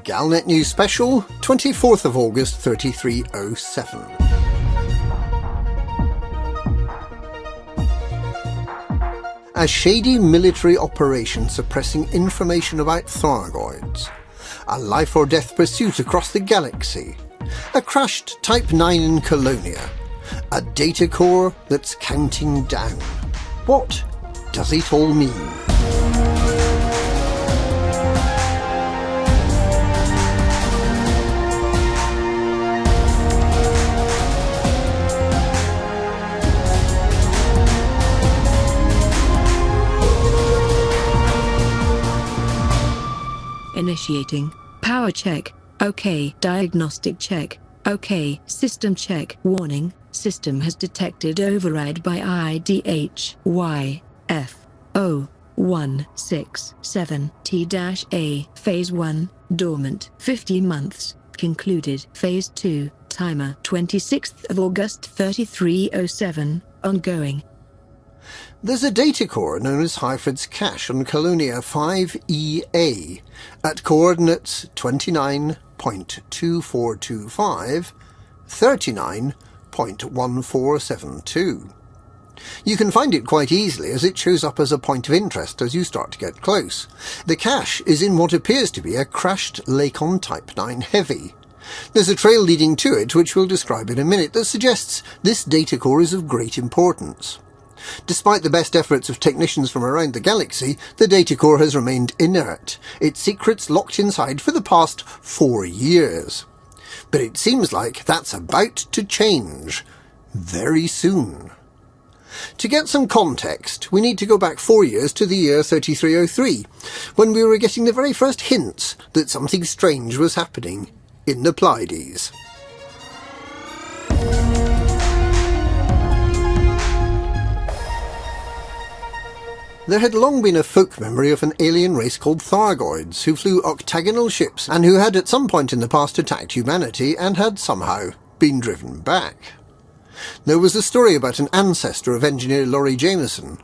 Galnet News Special, 24th of August 3307. A shady military operation suppressing information about Thargoids. A life-or-death pursuit across the galaxy. A crashed Type 9 in Colonia. A data core that's counting down. What does it all mean? Initiating power check. OK. Diagnostic check. OK. System check. Warning. System has detected override by IIIA. F0167T-A. Phase 1. Dormant. 50 months. Concluded. Phase 2. Timer 26th of August 3307. Ongoing. There's a data core known as Hyford's cache on Colonia 5EA at coordinates 29.2425, 39.1472. You can find it quite easily as it shows up as a point of interest as you start to get close. The cache is in what appears to be a crashed Lakon Type 9 Heavy. There's a trail leading to it, which we'll describe in a minute, that suggests this data core is of great importance. Despite the best efforts of technicians from around the galaxy, the data core has remained inert, its secrets locked inside for the past 4 years. But it seems like that's about to change. Very soon. To get some context, we need to go back 4 years to the year 3303, when we were getting the very first hints that something strange was happening in the Pleiades. There had long been a folk memory of an alien race called Thargoids, who flew octagonal ships and who had at some point in the past attacked humanity and had somehow been driven back. There was a story about an ancestor of engineer Laurie Jameson,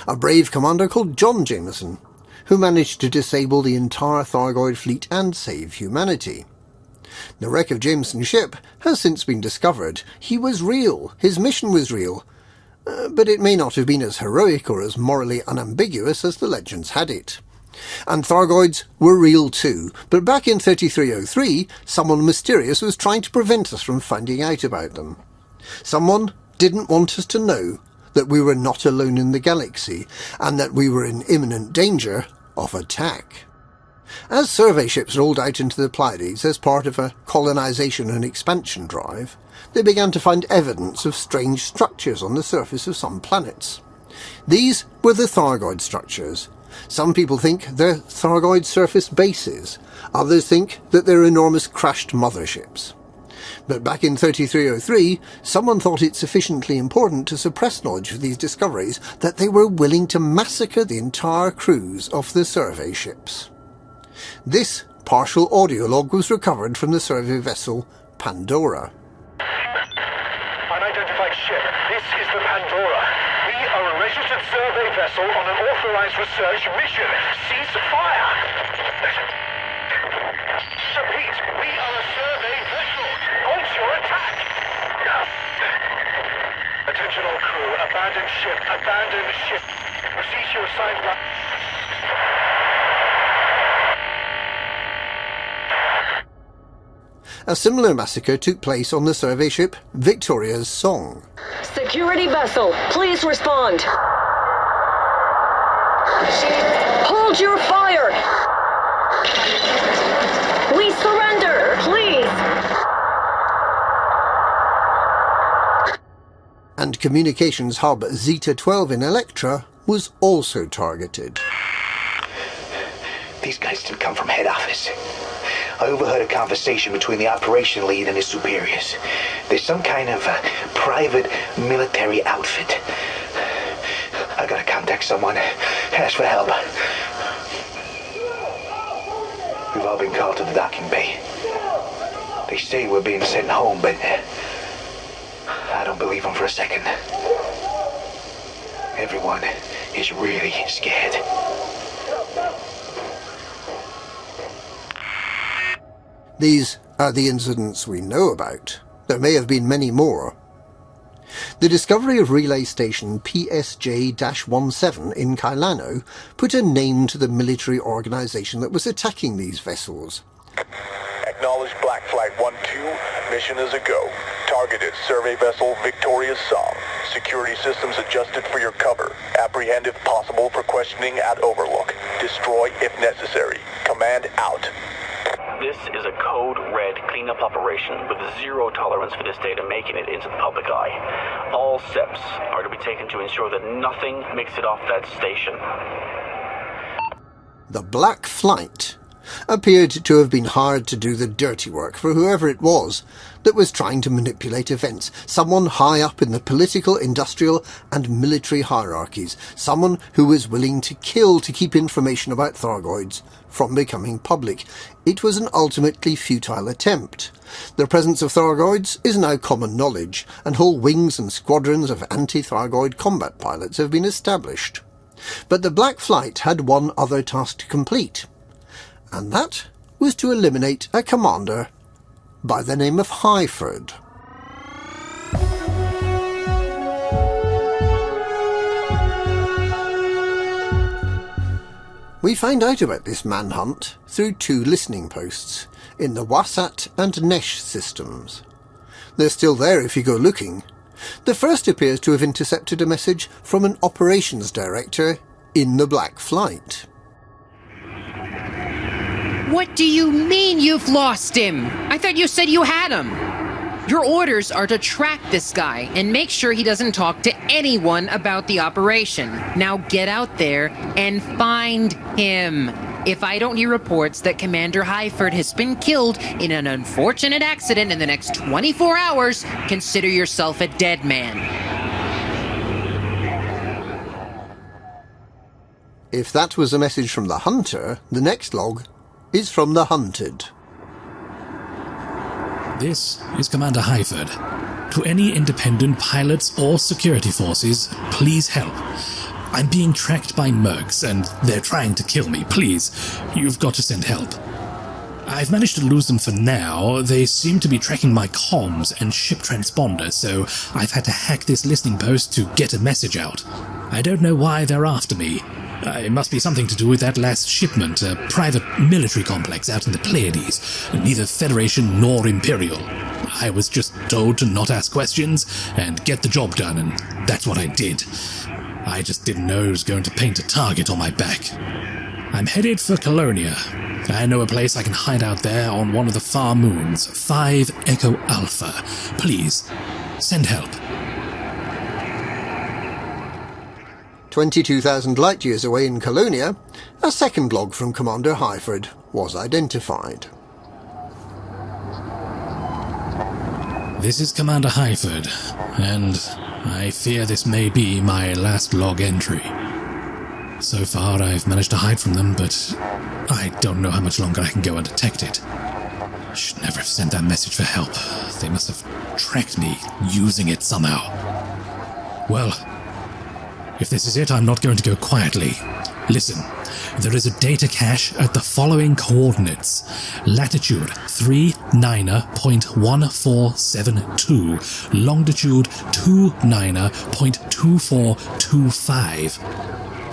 a brave commander called John Jameson, who managed to disable the entire Thargoid fleet and save humanity. The wreck of Jameson's ship has since been discovered. He was real, his mission was real, but it may not have been as heroic or as morally unambiguous as the legends had it. And Thargoids were real too, but back in 3303, someone mysterious was trying to prevent us from finding out about them. Someone didn't want us to know that we were not alone in the galaxy, and that we were in imminent danger of attack. As survey ships rolled out into the Pleiades as part of a colonization and expansion drive, they began to find evidence of strange structures on the surface of some planets. These were the Thargoid structures. Some people think they're Thargoid surface bases. Others think that they're enormous crashed motherships. But back in 3303, someone thought it sufficiently important to suppress knowledge of these discoveries that they were willing to massacre the entire crews of the survey ships. This partial audio log was recovered from the survey vessel Pandora. Unidentified ship, this is the Pandora. We are a registered survey vessel on an authorized research mission. Cease fire! Repeat, we are a survey vessel. Launch your attack! Attention all crew, abandoned ship, abandoned ship. Proceed to your assigned line. A similar massacre took place on the survey ship Victoria's Song. Security vessel, please respond. Hold your fire! We surrender, please! And communications hub Zeta 12 in Electra was also targeted. These guys didn't come from head office. I overheard a conversation between the operation lead and his superiors. There's some kind of private military outfit. I gotta contact someone, ask for help. We've all been called to the docking bay. They say we're being sent home, but I don't believe them for a second. Everyone is really scared. These are the incidents we know about. There may have been many more. The discovery of Relay Station PSJ-17 in Celaeno put a name to the military organisation that was attacking these vessels. Acknowledge Black Flight 1-2, mission is a go. Targeted survey vessel Victoria's Song. Security systems adjusted for your cover. Apprehend if possible for questioning at Overlook. Destroy if necessary. Command out. This is a code red cleanup operation with zero tolerance for this data making it into the public eye. All steps are to be taken to ensure that nothing makes it off that station. The Black Flight appeared to have been hired to do the dirty work for whoever it was that was trying to manipulate events, someone high up in the political, industrial and military hierarchies, someone who was willing to kill to keep information about Thargoids from becoming public. It was an ultimately futile attempt. The presence of Thargoids is now common knowledge, and whole wings and squadrons of anti-Thargoid combat pilots have been established. But the Black Flight had one other task to complete, and that was to eliminate a commander by the name of Hyford. We find out about this manhunt through two listening posts in the Wasat and Neche systems. They're still there if you go looking. The first appears to have intercepted a message from an operations director in the Black Flight. What do you mean you've lost him? I thought you said you had him. Your orders are to track this guy and make sure he doesn't talk to anyone about the operation. Now get out there and find him. If I don't hear reports that Commander Hyford has been killed in an unfortunate accident in the next 24 hours, consider yourself a dead man. If that was a message from the hunter, the next log is from the hunted. This is Commander Hyford. To any independent pilots or security forces, please help. I'm being tracked by mercs and they're trying to kill me. Please, you've got to send help. I've managed to lose them for now. They seem to be tracking my comms and ship transponder, so I've had to hack this listening post to get a message out. I don't know why they're after me. It must be something to do with that last shipment, a private military complex out in the Pleiades, neither Federation nor Imperial. I was just told to not ask questions and get the job done, and that's what I did. I just didn't know I was going to paint a target on my back. I'm headed for Colonia. I know a place I can hide out there on one of the far moons, 5 Echo Alpha. Please, send help. 22,000 light-years away in Colonia, a second log from Commander Hyford was identified. This is Commander Hyford, and I fear this may be my last log entry. So far I've managed to hide from them, but I don't know how much longer I can go undetected. I should never have sent that message for help. They must have tracked me using it somehow. Well, if this is it, I'm not going to go quietly. Listen, there is a data cache at the following coordinates. Latitude 39.1472, longitude 29.2425.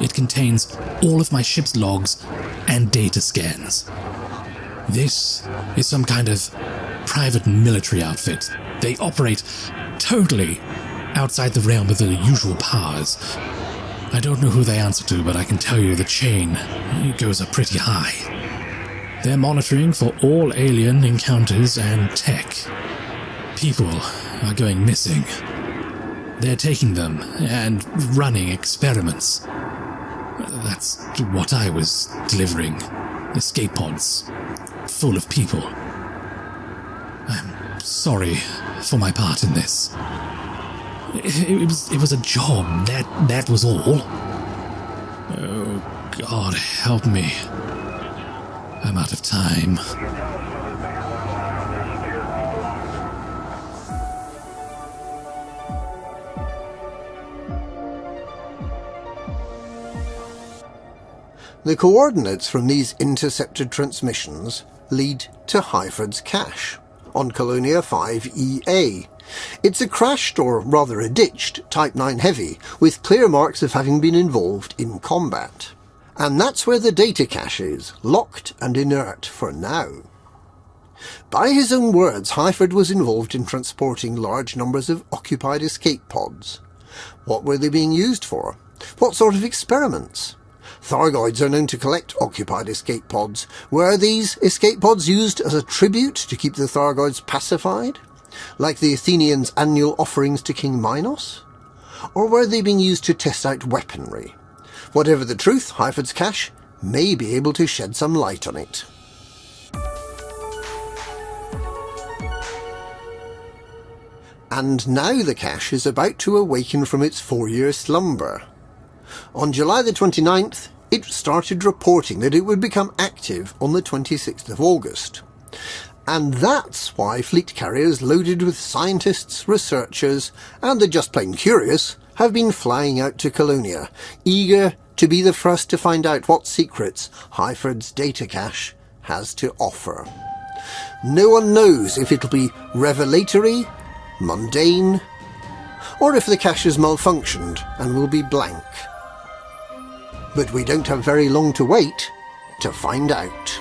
It contains all of my ship's logs and data scans. This is some kind of private military outfit. They operate totally outside the realm of the usual powers. I don't know who they answer to, but I can tell you the chain goes up pretty high. They're monitoring for all alien encounters and tech. People are going missing. They're taking them and running experiments. That's what I was delivering. Escape pods full of people. I'm sorry for my part in this. It was a job, that was all. Oh, God, help me. I'm out of time. The coordinates from these intercepted transmissions lead to Hyford's cache on Colonia 5EA. It's a crashed, or rather a ditched, Type 9 Heavy, with clear marks of having been involved in combat. And that's where the data cache is, locked and inert for now. By his own words, Hyford was involved in transporting large numbers of occupied escape pods. What were they being used for? What sort of experiments? Thargoids are known to collect occupied escape pods. Were these escape pods used as a tribute to keep the Thargoids pacified, like the Athenians' annual offerings to King Minos? Or were they being used to test out weaponry? Whatever the truth, Hyford's cache may be able to shed some light on it. And now the cache is about to awaken from its 4-year slumber. On July the 29th, it started reporting that it would become active on the 26th of August. And that's why fleet carriers loaded with scientists, researchers, and the just plain curious have been flying out to Colonia, eager to be the first to find out what secrets Hyford's data cache has to offer. No one knows if it'll be revelatory, mundane, or if the cache has malfunctioned and will be blank. But we don't have very long to wait to find out.